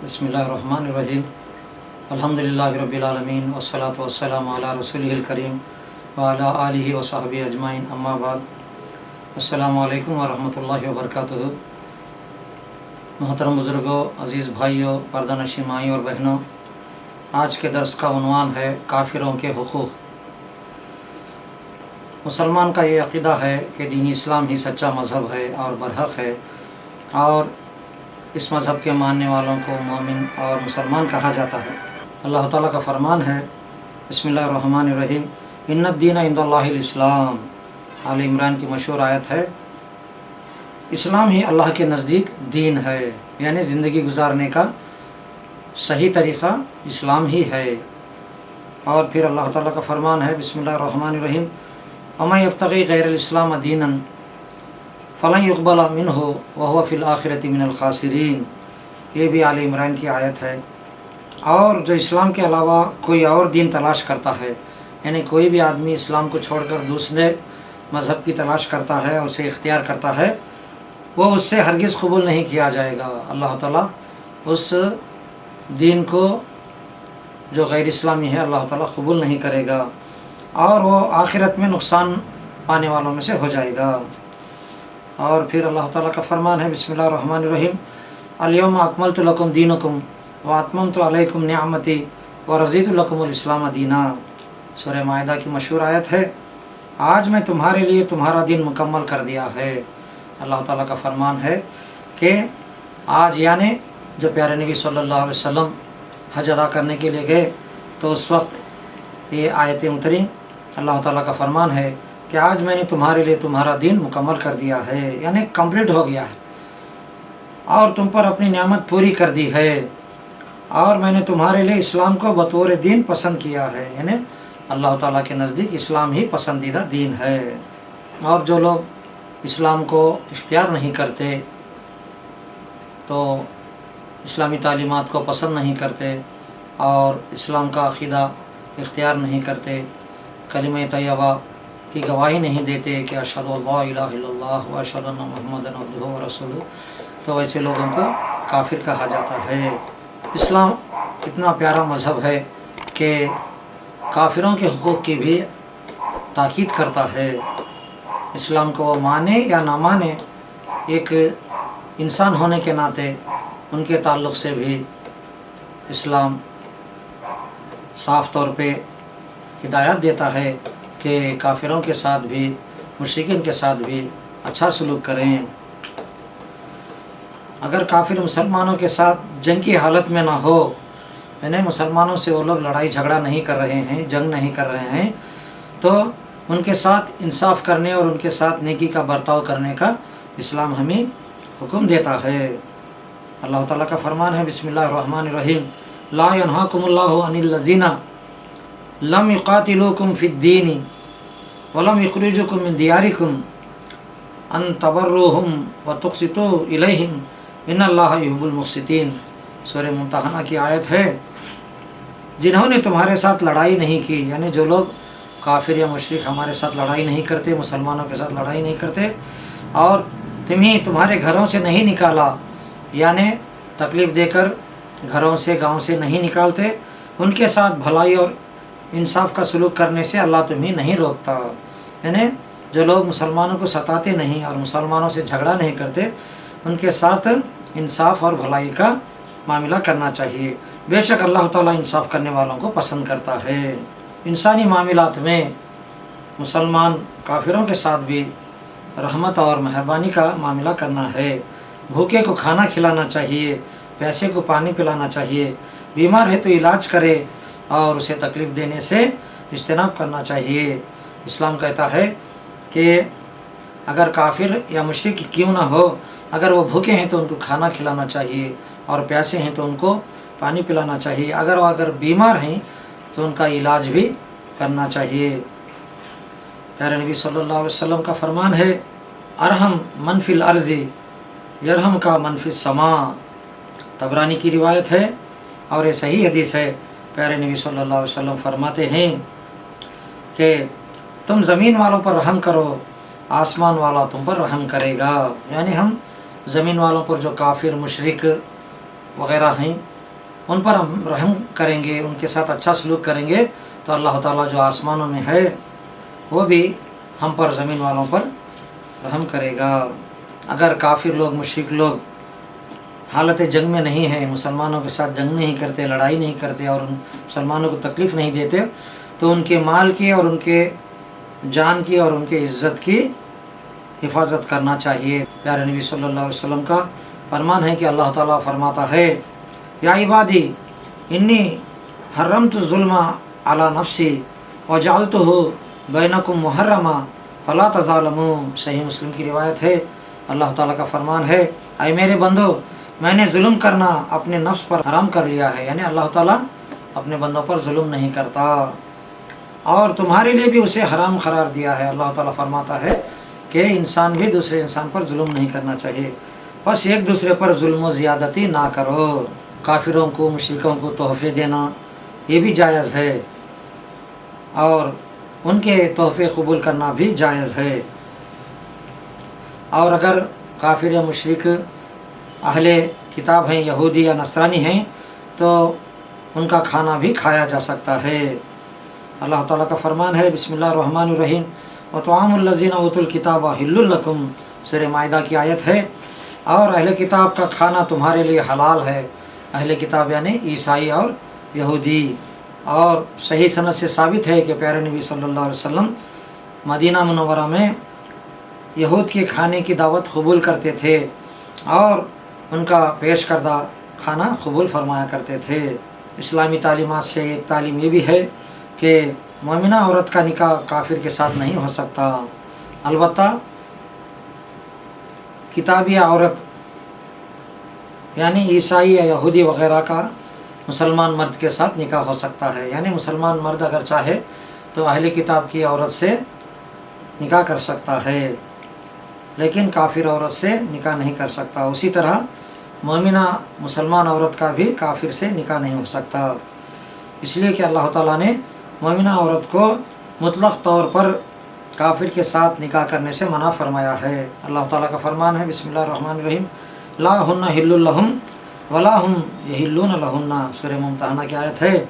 بسم اللہ الرحمن الرحیم الحمدللہ رب العالمین والصلاة والسلام علی رسولہ الکریم وعلی آلہ وصحبہ اجمعین اما بعد۔ السلام علیکم ورحمۃ اللہ وبرکاتہ۔ محترم بزرگوں، عزیز بھائیوں، پردہ نشین مائیں اور بہنوں، آج کے درس کا عنوان ہے کافروں کے حقوق۔ مسلمان کا یہ عقیدہ ہے کہ دین اسلام ہی سچا مذہب ہے اور برحق ہے، اور اس مذہب کے ماننے والوں کو مومن اور مسلمان کہا جاتا ہے۔ اللہ تعالیٰ کا فرمان ہے، بسم اللہ الرحمن الرحیم، ان الدین عند اللہ الاسلام۔ آل عمران کی مشہور آیت ہے، اسلام ہی اللہ کے نزدیک دین ہے، یعنی زندگی گزارنے کا صحیح طریقہ اسلام ہی ہے۔ اور پھر اللہ تعالیٰ کا فرمان ہے، بسم اللہ الرحمن الرحیم، وَمَن يَبْتَغِي غَيْرَ الْإِسْلَامَ دِينًا فَلَن يُقْبَلَ مِنْهُ وَهُوَ فِي الْآخِرَةِ مِنَ الْخَاسِرِينَ۔ یہ بھی آل عمران کی آیت ہے۔ اور جو اسلام کے علاوہ کوئی اور دین تلاش کرتا ہے، یعنی کوئی بھی آدمی اسلام کو چھوڑ کر دوسرے مذہب کی تلاش کرتا ہے اور اسے اختیار کرتا ہے، وہ اس سے ہرگز قبول نہیں کیا جائے گا۔ اللہ تعالیٰ اس دین کو جو غیر اسلامی ہے اللہ تعالیٰ قبول نہیں کرے گا، اور وہ آخرت میں نقصان پانے والوں میں سے ہو جائے گا۔ اور پھر اللہ تعالیٰ کا فرمان ہے، بسم اللہ الرحمن الرحیم، الیوم اکملت لکم دینکم واتممت علیکم نعمتی ورضیت لکم الاسلام دینا۔ سورہ مائدہ کی مشہور آیت ہے، آج میں تمہارے لیے تمہارا دین مکمل کر دیا ہے۔ اللہ تعالیٰ کا فرمان ہے کہ آج، یعنی جو پیارے نبی صلی اللہ علیہ وسلم حج ادا کرنے کے لیے گئے تو اس وقت یہ آیتیں اتریں۔ اللہ تعالیٰ کا فرمان ہے کہ آج میں نے تمہارے لیے تمہارا دین مکمل کر دیا ہے، یعنی کمپلیٹ ہو گیا ہے، اور تم پر اپنی نعمت پوری کر دی ہے، اور میں نے تمہارے لیے اسلام کو بطور دین پسند کیا ہے، یعنی اللہ تعالیٰ کے نزدیک اسلام ہی پسندیدہ دین ہے۔ اور جو لوگ اسلام کو اختیار نہیں کرتے، تو اسلامی تعلیمات کو پسند نہیں کرتے اور اسلام کا عقیدہ اختیار نہیں کرتے، کلمہ طیبہ کی گواہی نہیں دیتے کہ اشہد ان لا الہ الا اللہ و اشہد ان محمد عبدہ و رسولہ، تو ایسے لوگوں کو کافر کہا جاتا ہے۔ اسلام اتنا پیارا مذہب ہے کہ کافروں کے حقوق کی بھی تاکید کرتا ہے۔ اسلام کو وہ مانے یا نہ مانے، ایک انسان ہونے کے ناطے ان کے تعلق سے بھی اسلام صاف طور پہ ہدایت دیتا ہے کہ کافروں کے ساتھ بھی، مشرکین کے ساتھ بھی اچھا سلوک کریں۔ اگر کافر مسلمانوں کے ساتھ جنگ کی حالت میں نہ ہو، یعنی مسلمانوں سے وہ لوگ لڑائی جھگڑا نہیں کر رہے ہیں، جنگ نہیں کر رہے ہیں، تو ان کے ساتھ انصاف کرنے اور ان کے ساتھ نیکی کا برتاؤ کرنے کا اسلام ہمیں حکم دیتا ہے۔ اللہ تعالیٰ کا فرمان ہے، بسم اللہ الرحمن الرحیم، لا ینہاکم اللہ عن الذین لم یقاتلوکم فی الدین ولم یخرجوکم من دیارکم ان تبروہم وتقسطوا الیہم ان اللہ یحب المقسطین۔ سورہ ممتحنہ کی آیت ہے، جنہوں نے تمہارے ساتھ لڑائی نہیں کی، یعنی جو لوگ کافر یا مشرک ہمارے ساتھ لڑائی نہیں کرتے، مسلمانوں کے ساتھ لڑائی نہیں کرتے، اور تمہیں تمہارے گھروں سے نہیں نکالا، یعنی تکلیف دے کر گھروں سے، گاؤں سے نہیں نکالتے، ان کے ساتھ بھلائی اور انصاف کا سلوک کرنے سے اللہ تمہیں نہیں روکتا۔ یعنی جو لوگ مسلمانوں کو ستاتے نہیں اور مسلمانوں سے جھگڑا نہیں کرتے، ان کے ساتھ انصاف اور بھلائی کا معاملہ کرنا چاہیے۔ بے شک اللہ تعالیٰ انصاف کرنے والوں کو پسند کرتا ہے۔ انسانی معاملات میں مسلمان کافروں کے ساتھ بھی رحمت اور مہربانی کا معاملہ کرنا ہے۔ بھوکے کو کھانا کھلانا چاہیے، پیاسے کو پانی پلانا چاہیے، بیمار ہے تو علاج کرے اور اسے تکلیف دینے سے اجتناب کرنا چاہیے۔ اسلام کہتا ہے کہ اگر کافر یا مشرک کیوں نہ ہو، اگر وہ بھوکے ہیں تو ان کو کھانا کھلانا چاہیے، اور پیاسے ہیں تو ان کو پانی پلانا چاہیے، اگر بیمار ہیں تو ان کا علاج بھی کرنا چاہیے۔ پیارے نبی صلی اللہ علیہ وسلم کا فرمان ہے، ارحم من فی الارض یرحم کا من فی السماء۔ طبرانی کی روایت ہے اور یہ صحیح حدیث ہے۔ پیارے نبی صلی اللہ علیہ وسلم فرماتے ہیں کہ تم زمین والوں پر رحم کرو، آسمان والا تم پر رحم کرے گا۔ یعنی ہم زمین والوں پر جو کافر، مشرک وغیرہ ہیں ان پر ہم رحم کریں گے، ان کے ساتھ اچھا سلوک کریں گے تو اللہ تعالیٰ جو آسمانوں میں ہے وہ بھی ہم پر، زمین والوں پر رحم کرے گا۔ اگر کافر لوگ، مشرک لوگ حالت جنگ میں نہیں ہیں، مسلمانوں کے ساتھ جنگ نہیں کرتے، لڑائی نہیں کرتے اور مسلمانوں کو تکلیف نہیں دیتے، تو ان کے مال کی اور ان کے جان کی اور ان کے عزت کی حفاظت کرنا چاہیے۔ پیارے نبی صلی اللہ علیہ وسلم کا فرمان ہے کہ اللہ تعالیٰ فرماتا ہے یا عبادی انی حرمت الظلم علی نفسی وجعلتہ بینکم محرما فلا تظالموا۔ صحیح مسلم کی روایت ہے، اللہ تعالیٰ کا فرمان ہے اے میرے بندو، میں نے ظلم کرنا اپنے نفس پر حرام کر لیا ہے، یعنی اللہ تعالیٰ اپنے بندوں پر ظلم نہیں کرتا اور تمہارے لیے بھی اسے حرام قرار دیا ہے۔ اللہ تعالیٰ فرماتا ہے کہ انسان بھی دوسرے انسان پر ظلم نہیں کرنا چاہیے، بس ایک دوسرے پر ظلم و زیادتی نہ کرو۔ کافروں کو، مشرکوں کو تحفے دینا یہ بھی جائز ہے اور ان کے تحفے قبول کرنا بھی جائز ہے، اور اگر کافر یا مشرک اہل کتاب ہیں، یہودی یا نصرانی ہیں، تو ان کا کھانا بھی کھایا جا سکتا ہے۔ اللہ تعالیٰ کا فرمان ہے بسم اللہ الرحمن الرحیم وطعام الذین اوتوا الکتاب حل لکم، سورہ مائدہ کی آیت ہے، اور اہل کتاب کا کھانا تمہارے لیے حلال ہے۔ اہل کتاب یعنی عیسائی اور یہودی، اور صحیح سند سے ثابت ہے کہ پیارے نبی صلی اللہ علیہ وسلم مدینہ منورہ میں یہود کے کھانے کی دعوت قبول کرتے تھے اور ان کا پیش کردہ کھانا قبول فرمایا کرتے تھے۔ اسلامی تعلیمات سے ایک تعلیم یہ بھی ہے کہ مومنہ عورت کا نکاح کافر کے ساتھ نہیں ہو سکتا، البتہ کتابی عورت یعنی عیسائی یا یہودی وغیرہ کا مسلمان مرد کے ساتھ نکاح ہو سکتا ہے، یعنی مسلمان مرد اگر چاہے تو اہل کتاب کی عورت سے نکاح کر سکتا ہے، لیکن کافر عورت سے نکاح نہیں کر سکتا۔ اسی طرح مومنہ مسلمان عورت کا بھی کافر سے نکاح نہیں ہو سکتا، اس لیے کہ اللہ تعالیٰ نے مومنہ عورت کو مطلق طور پر کافر کے ساتھ نکاح کرنے سے منع فرمایا ہے۔ اللہ تعالیٰ کا فرمان ہے بسم اللہ الرحمن الرحیم لا ہن حل لہم ولا ہم یحلون لہن، سورہ ممتحنہ کی آیت ہے،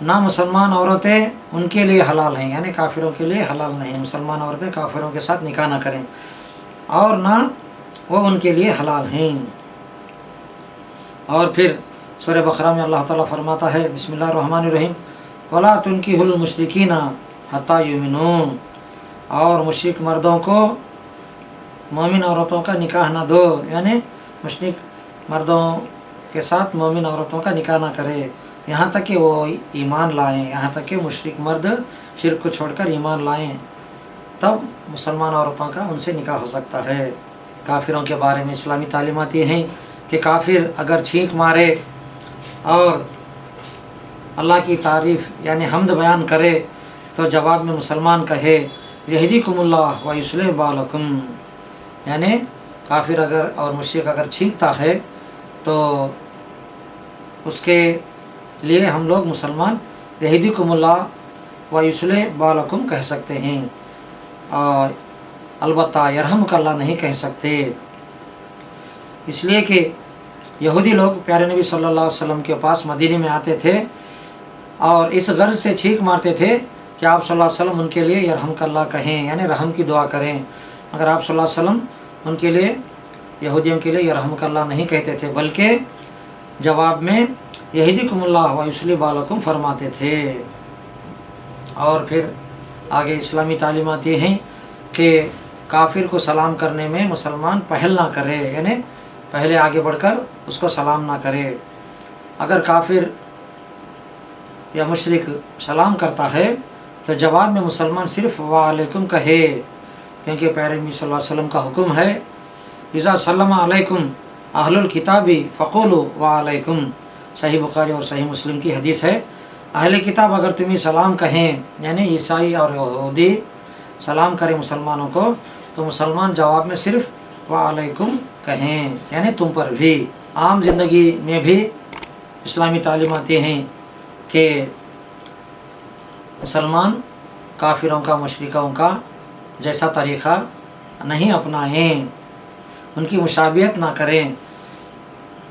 نہ مسلمان عورتیں ان کے لیے حلال ہیں، یعنی کافروں کے لیے حلال نہیں، مسلمان عورتیں کافروں کے ساتھ نکاح نہ کریں، اور نہ وہ ان کے لیے حلال ہیں۔ اور پھر سورہ بقرہ میں اللہ تعالیٰ فرماتا ہے بسم اللہ الرحمن الرحیم ولا تنکحوا المشرکین حتی یؤمنوا، اور مشرک مردوں کو مومن عورتوں کا نکاح نہ دو، یعنی مشرک مردوں کے ساتھ مومن عورتوں کا نکاح نہ کرے یہاں تک کہ وہ ایمان لائیں، یہاں تک کہ مشرک مرد شرک کو چھوڑ کر ایمان لائیں، تب مسلمان عورتوں کا ان سے نکاح ہو سکتا ہے۔ کافروں کے بارے میں اسلامی تعلیمات یہ ہیں کہ کافر اگر چھینک مارے اور اللہ کی تعریف یعنی حمد بیان کرے تو جواب میں مسلمان کہے یہدیکم اللہ ویصلح بالکم، یعنی کافر اگر اور مشرک اگر چھینکتا ہے تو اس کے لیے ہم لوگ مسلمان یہدیکم اللہ ویصلح بالکم کہہ سکتے ہیں، اور البتہ یرحمک اللہ نہیں کہہ سکتے، اس لیے کہ یہودی لوگ پیارے نبی صلی اللہ علیہ وسلم کے پاس مدینے میں آتے تھے اور اس غرض سے چھینک مارتے تھے کہ آپ صلی اللہ علیہ وسلم ان کے لیے یرحمک اللہ کہیں، یعنی رحم کی دعا کریں، مگر آپ صلی اللہ علیہ وسلم ان کے لیے، یہودیوں کے لیے یرحمک اللہ نہیں کہتے تھے، بلکہ جواب میں یہدیکم اللہ ویصلح بالکم فرماتے تھے۔ اور پھر آگے اسلامی تعلیمات یہ ہیں کہ کافر کو سلام کرنے میں مسلمان پہل نہ کرے، یعنی پہلے آگے بڑھ کر اس کو سلام نہ کرے۔ اگر کافر یا مشرک سلام کرتا ہے تو جواب میں مسلمان صرف وعلیکم کہے، کیونکہ پیارے نبی صلی اللہ علیہ وسلم کا حکم ہے اذا سلم علیکم اہل الکتاب فقولوا وعلیکم، صحیح بخاری اور صحیح مسلم کی حدیث ہے، اہل کتاب اگر تمہیں سلام کہیں، یعنی عیسائی اور یہودی سلام کریں مسلمانوں کو، تو مسلمان جواب میں صرف وعلیکم کہیں، یعنی تم پر بھی۔ عام زندگی میں بھی اسلامی تعلیمات یہ ہیں کہ مسلمان کافروں کا، مشرکوں کا جیسا طریقہ نہیں اپنائیں، ان کی مشابہت نہ کریں،